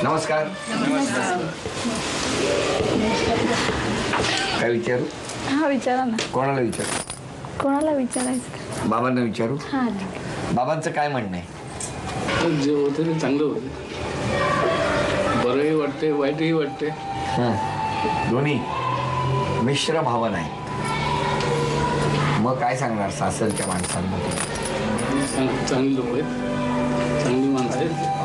नमस्कार. काय विचारू? हा विचारा ना. कोणाला विचारू? कोणाला विचारायचं? बाबांना विचारू. हा. बाबांचं काय म्हणणं आहे? जे होते ते चांगलं होते, बरंही वाटते वाईटही वाटते. दोन्ही मिश्र भावना आहे. मग काय सांगणार सासरच्या माणसांमध्ये? चांगली लोक आहेत, चांगली माणसं आहेत.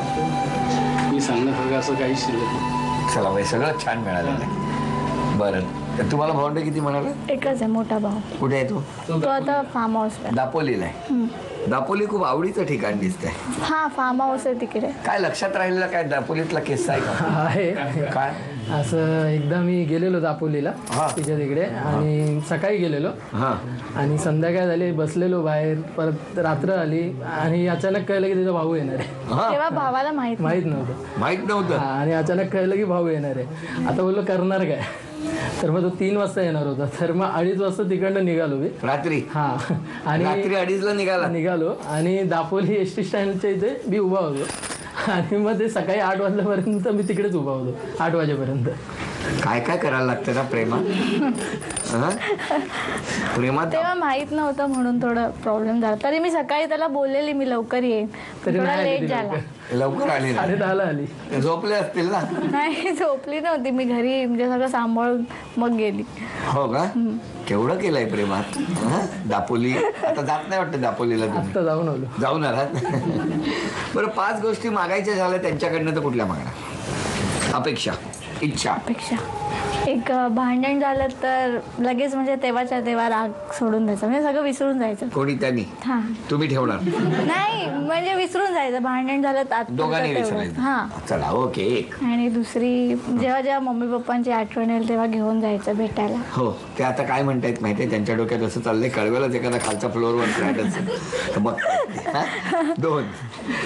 मी सांगण्यासारखं असं काहीच नाही. चला बाई, सगळं छान मिळालेलं आहे. बरं, तुम्हाला भावंड किती म्हणाला? एकच आहे, मोठा भाऊ. कुठे आहे तो? तो आता फार्म हाऊसला. दापोलीला आहे. दापोली खूप आवडीचं ठिकाण दिसतंय. हा, फार्म हाऊस आहे तिकडे. काय लक्षात राहिलेला काय दापोलीतला किस्सा आहे का? आहे. काय असं एकदा मी गेलेलो दापोलीला तिच्या तिकडे, आणि सकाळी गेलेलो आणि संध्याकाळ झाली, बसलेलो बाहेर, परत रात्र आली आणि अचानक कळलं की तिचा भाऊ येणार आहे. तेव्हा भावाला माहित नव्हतं आणि अचानक कळलं की भाऊ येणार आहे. आता बोललो करणार काय, तर मग तो 3 वाजता येणार होता, तर मग 2:30 वाजता तिकडनं निघालो मी रात्री. आणि रात्री 2:30ला निघालो आणि दापोली एसटी स्टँडच्या इथे मी उभा होतो, आणि मग ते सकाळी 8 वाजल्यापर्यंत मी तिकडेच उभा होतो, 8 वाजेपर्यंत. काय काय करायला लागतं ना प्रेमात? तेव्हा माहित नव्हतं म्हणून थोडं प्रॉब्लेम झाला. तरी मी सकाळी त्याला बोललेली मी लवकर येईन, थोडा लेट झाला. लवकर आली? 10:30ला आली. झोपले असतील ना? नाही, झोपली नव्हती मी, घरी म्हणजे सगळं सांभाळून मग गेली. हो का? केवढं केलंय प्रेमात? दापोली आता जात नाही वाटतं दापोलीला? आता जाऊन आलात. बरं, 5 गोष्टी मागायच्या झाल्या त्यांच्याकडनं तर कुठल्या मागणार? अपेक्षा, इच्छा. एक भांडण झालं तर लगेच म्हणजे तेव्हाच्या तेव्हा राग सोडून द्यायचा, म्हणजे सगळं विसरून जायचं. कोणी? त्यांनी? हा. तुम्ही ठेवणार नाही, म्हणजे विसरून जायचं. भांडण झालं दोघांनी विसरायचं. हा, चला ओके. एक. आणि दुसरी, जेव्हा जेव्हा मम्मी पप्पांची आठवण येईल तेव्हा घेऊन जायचं भेटायला. हो, ते आता काय म्हणतायत माहितीये, त्यांच्या डोक्यात असं चाललंय, कळवेलाच एखादा खालच्या फ्लोअरवर फ्लॅट असेल बघ. 2.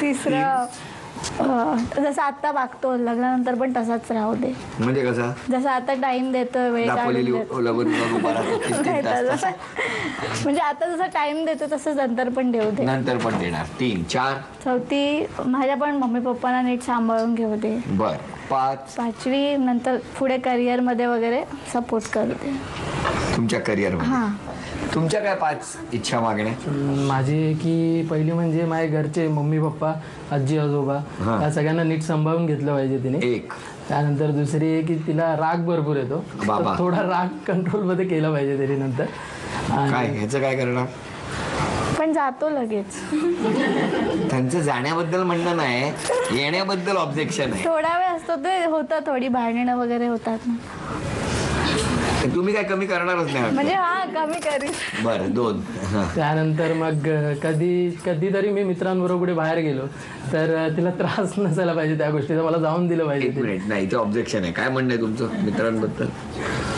तिसरं, जसं आता वागतो लग्नानंतर पण तसाच राहू दे. म्हणजे कसं? जसं आता टाइम देतोय, वेळ काढून म्हणजे आता जसं टाइम देतो तसंच नंतर पण देऊ दे. नंतर पण देणार. 3. 4. चौथी, माझ्या पण मम्मी पप्पांना नीट सांभाळून घेऊ दे. बर. 5. 5वी, नंतर पुढे करिअर मध्ये वगैरे सपोर्ट करू दे. तुमच्या करिअर मध्ये तुमच्या काय 5 इच्छा मागण्या? माझी की पहिली म्हणजे माझ्या घरचे मम्मी पप्पा, आजी आजोबा या सगळ्यांना नीट सांभाळून घेतलं पाहिजे तिने. 1. त्यानंतर दुसरी आहे की तिला राग भरपूर येतो, थोडा राग कंट्रोल मध्ये केला पाहिजे तरी. नंतर काय ह्याचं काय करणार? पण जातो लगेच. त्यांचं जाण्याबद्दल म्हणणं नाही, येण्याबद्दल ऑब्जेक्शन आहे. थोडा वेळ असतो, ते होतं, थोडी भांडणं वगैरे होतात ना. तुम्ही काय कमी करणारच नाही म्हणजे? हा, कमी करीन. बरं. 2. त्यानंतर मग कधीतरी मी मित्रांबरोबर कुठे बाहेर गेलो तर तिला त्रास नसायला पाहिजे त्या गोष्टीचा, मला जाऊन दिलं पाहिजे. 1 मिनिट. नाही, ते ऑब्जेक्शन आहे. काय म्हणणं आहे तुमचं मित्रांबद्दल?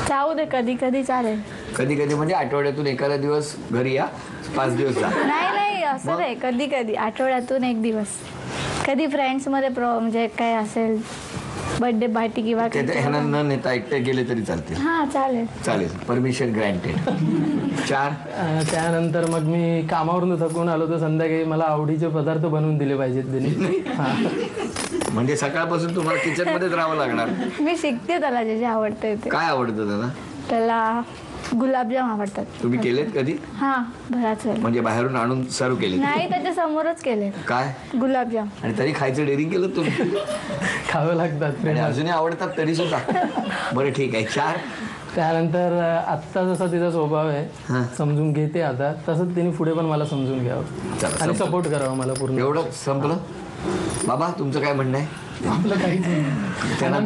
जाऊ दे, कधी कधी चालेल. कधी कधी म्हणजे आठवड्यातून एखादा दिवस घरी या, 5 दिवस जा. नाही, असं नाही. कधी कधी आठवड्यातून 1 दिवस. कधी फ्रेंड्स मध्ये म्हणजे काय असेल, बर्थडे पार्टी किंवा ह्यांना न नेता एकटे गेले तरी चालते? हा, चालेल. Permission granted. 4. त्यानंतर मग मी कामावरून थकून आलो तर संध्याकाळी मला आवडीचे पदार्थ बनवून दिले पाहिजेत तिने. म्हणजे सकाळपासून तुम्हाला किचन मध्येच राहावं लागणार? मी शिकते त्याला जे जे आवडतं ते. काय आवडतं त्याला? गुलाबजाम आवडतात. तुम्ही केलेत कधी? हा, बराच वेळ. म्हणजे बाहेरून आणून सर्व केले? नाही, त्याच्या समोरच केले. काय? गुलाबजाम. आणि तरी खायचं डेअरिंग केलं तुम्ही? खावं लागतात आणि अजूनही आवडतात तरी सुद्धा? बरं, ठीक आहे. 4. त्यानंतर आत्ता जसा तिचा स्वभाव आहे, समजून घेते आता, तसंच तिने पुढे पण मला समजून घ्यावं आणि सपोर्ट करावा मला पूर्ण. एवढं संपलं? बाबा, तुमचं काय म्हणणं आहे? आपलं काहीच त्यांना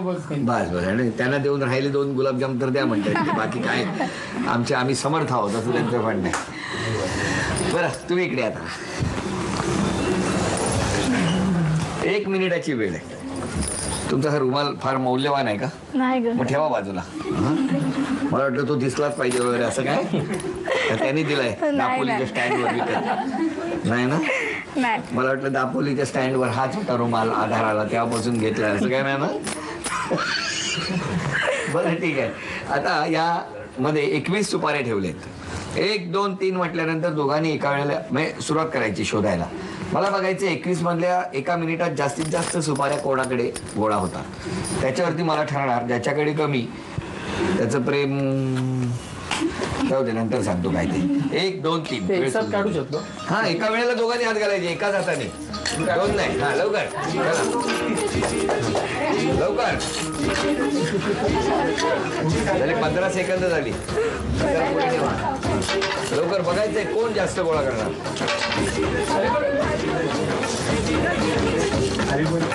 बस आणि त्यांना देऊन राहिले 2 गुलाबजाम तर द्या म्हणतात. बाकी काय, आम्ही समर्थ आहोत असं त्यांचं म्हणणं आहे. बरं, तुम्ही इकडे आता. 1 मिनिटाची वेळ आहे. तुमचा हा रुमाल फार मौल्यवान आहे का? नाही ग. मग ठेवा बाजूला. मला वाटलं तो दिसलाच पाहिजे वगैरे असं काय? त्यांनी दिलाय दापोलीच्या स्टँडवर विकत? नाही ना? नाही. मला वाटलं दापोलीच्या स्टँडवर हाच होता रुमाल आधाराला, तेव्हापासून घेतला, असं काय नाही ना? बरं, ठीक आहे. आता या मध्ये 21 सुपाऱ्या ठेवलेत. 1, 2, 3 म्हटल्यानंतर दोघांनी एका वेळेला म्हणजे सुरुवात करायची शोधायला. मला बघायचं 21 मधल्या एका मिनिटात जास्तीत जास्त सुपाऱ्या कोणाकडे गोळा होता, त्याच्यावरती मला ठरणार. ज्याच्याकडे कमी त्याचं प्रेम जाऊ दे, नंतर सांगतो काय ते. 1 2 3 ते एकसाथ काढू शकतो. हा, एका वेळेला दोघांनी हात घालायचे, एकाच हाताने, 2 नाही. हा, लवकर चला. लवकर झाले, 15 सेकंद झाली. लवकर बघायचंय कोण जास्त गोळा करणार.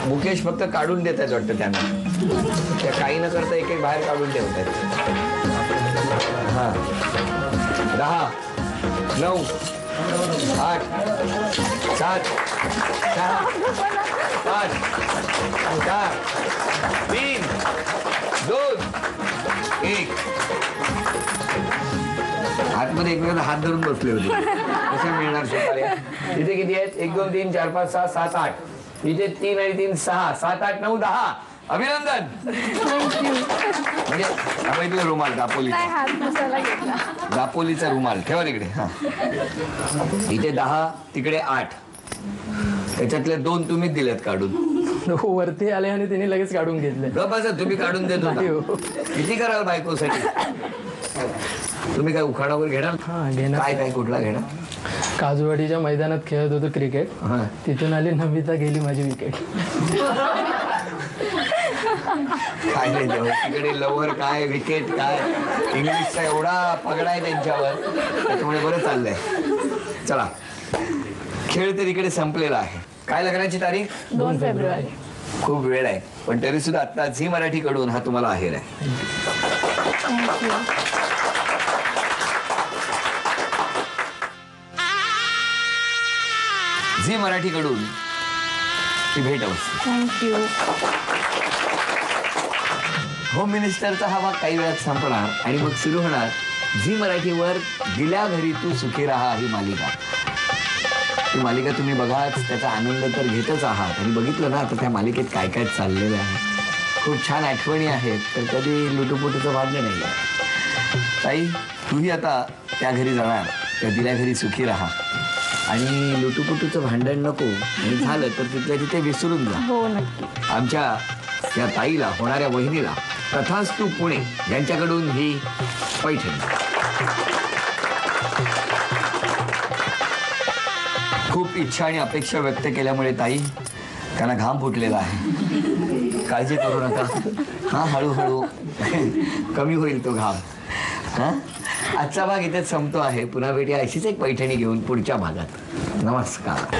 मुकेश फक्त काढून देत आहेत वाटतं त्यांना, त्या काही न करता एक एक बाहेर काढून ठेवत आहेत. हा, 10 9 8 7 6 5 4 3 2 1. आतमध्ये एकमेकांना हात धरून बसले होते, कसे मिळणार सुपाऱ्या. इथे किती आहेत? 1 2 3 4 5 6 7 8. इथे 3 आणि 3 6 7 8 9 10. अभिनंदन. म्हणजे आपण तुझा रुमाल दापोलीचा, काय हात पुसायला घेतला. दापोलीचा रुमाल ठेवा तिकडे. हा, इथे 10 तिकडे 8. त्याच्यातले 2 तुम्हीच दिलेत काढून. वरती आले आणि त्यांनी लगेच काढून घेतले. गप्पा तुम्ही काढून देत नाही होता. हो. किती कराल बायकोसाठी? तुम्ही काय उखाडा वगैरे घेणार? हा, घेणार. काय काय कुठला घेणार? काजूवाडीच्या मैदानात खेळत होतो क्रिकेट, हा. तिथून आली नमिता, गेली माझी विकेट. काय नाही देव, तिकडे लवर काय विकेट काय, इंग्लिशचा एवढा पगडा आहे त्यांच्यावर, त्याच्यामुळे बरं चाललंय. चला, खेळ तर इकडे संपलेला आहे. काय लग्नाची तारीख? 2 फेब्रुवारी. खूप वेळ आहे, पण तरी सुद्धा आता झी मराठीकडून हा तुम्हाला आहेर आहे. थँक्यू. झी मराठीकडून ही भेट अवश्य. थँक्यू. होम मिनिस्टरचा हा भाग काही वेळात संपणार आणि मग सुरू होणार झी मराठीवर दिल्या घरी तू सुखी राहा ही मालिका. ही मालिका तुम्ही बघाच, त्याचा आनंद तर घेतच आहात. आणि बघितलं ना आता त्या मालिकेत काय काय चाललेलं आहे. खूप छान आठवणी आहेत, तर कधी लुटूपुटूचं भाग्य नाही आहे. ताई, तूही आता त्या घरी जाणार, त्या दिल्या घरी सुखी राहा. आणि लुटूपुटूचं भांडण नको, आणि झालं तर तिथल्या तिथे विसरून जा. हो, नक्की. आमच्या या ताईला, होणाऱ्या वहिनीला तथास्तु पुणे यांच्याकडून ही पैठणी. खूप इच्छा आणि अपेक्षा व्यक्त केल्यामुळे ताई त्यांना घाम फुटलेला आहे. काळजी करू नका, हा, हळूहळू कमी होईल तो घाम. हा, आजचा भाग इथेच संपतो आहे. पुन्हा भेटूया अशीच एक पैठणी घेऊन पुढच्या भागात. नमस्कार.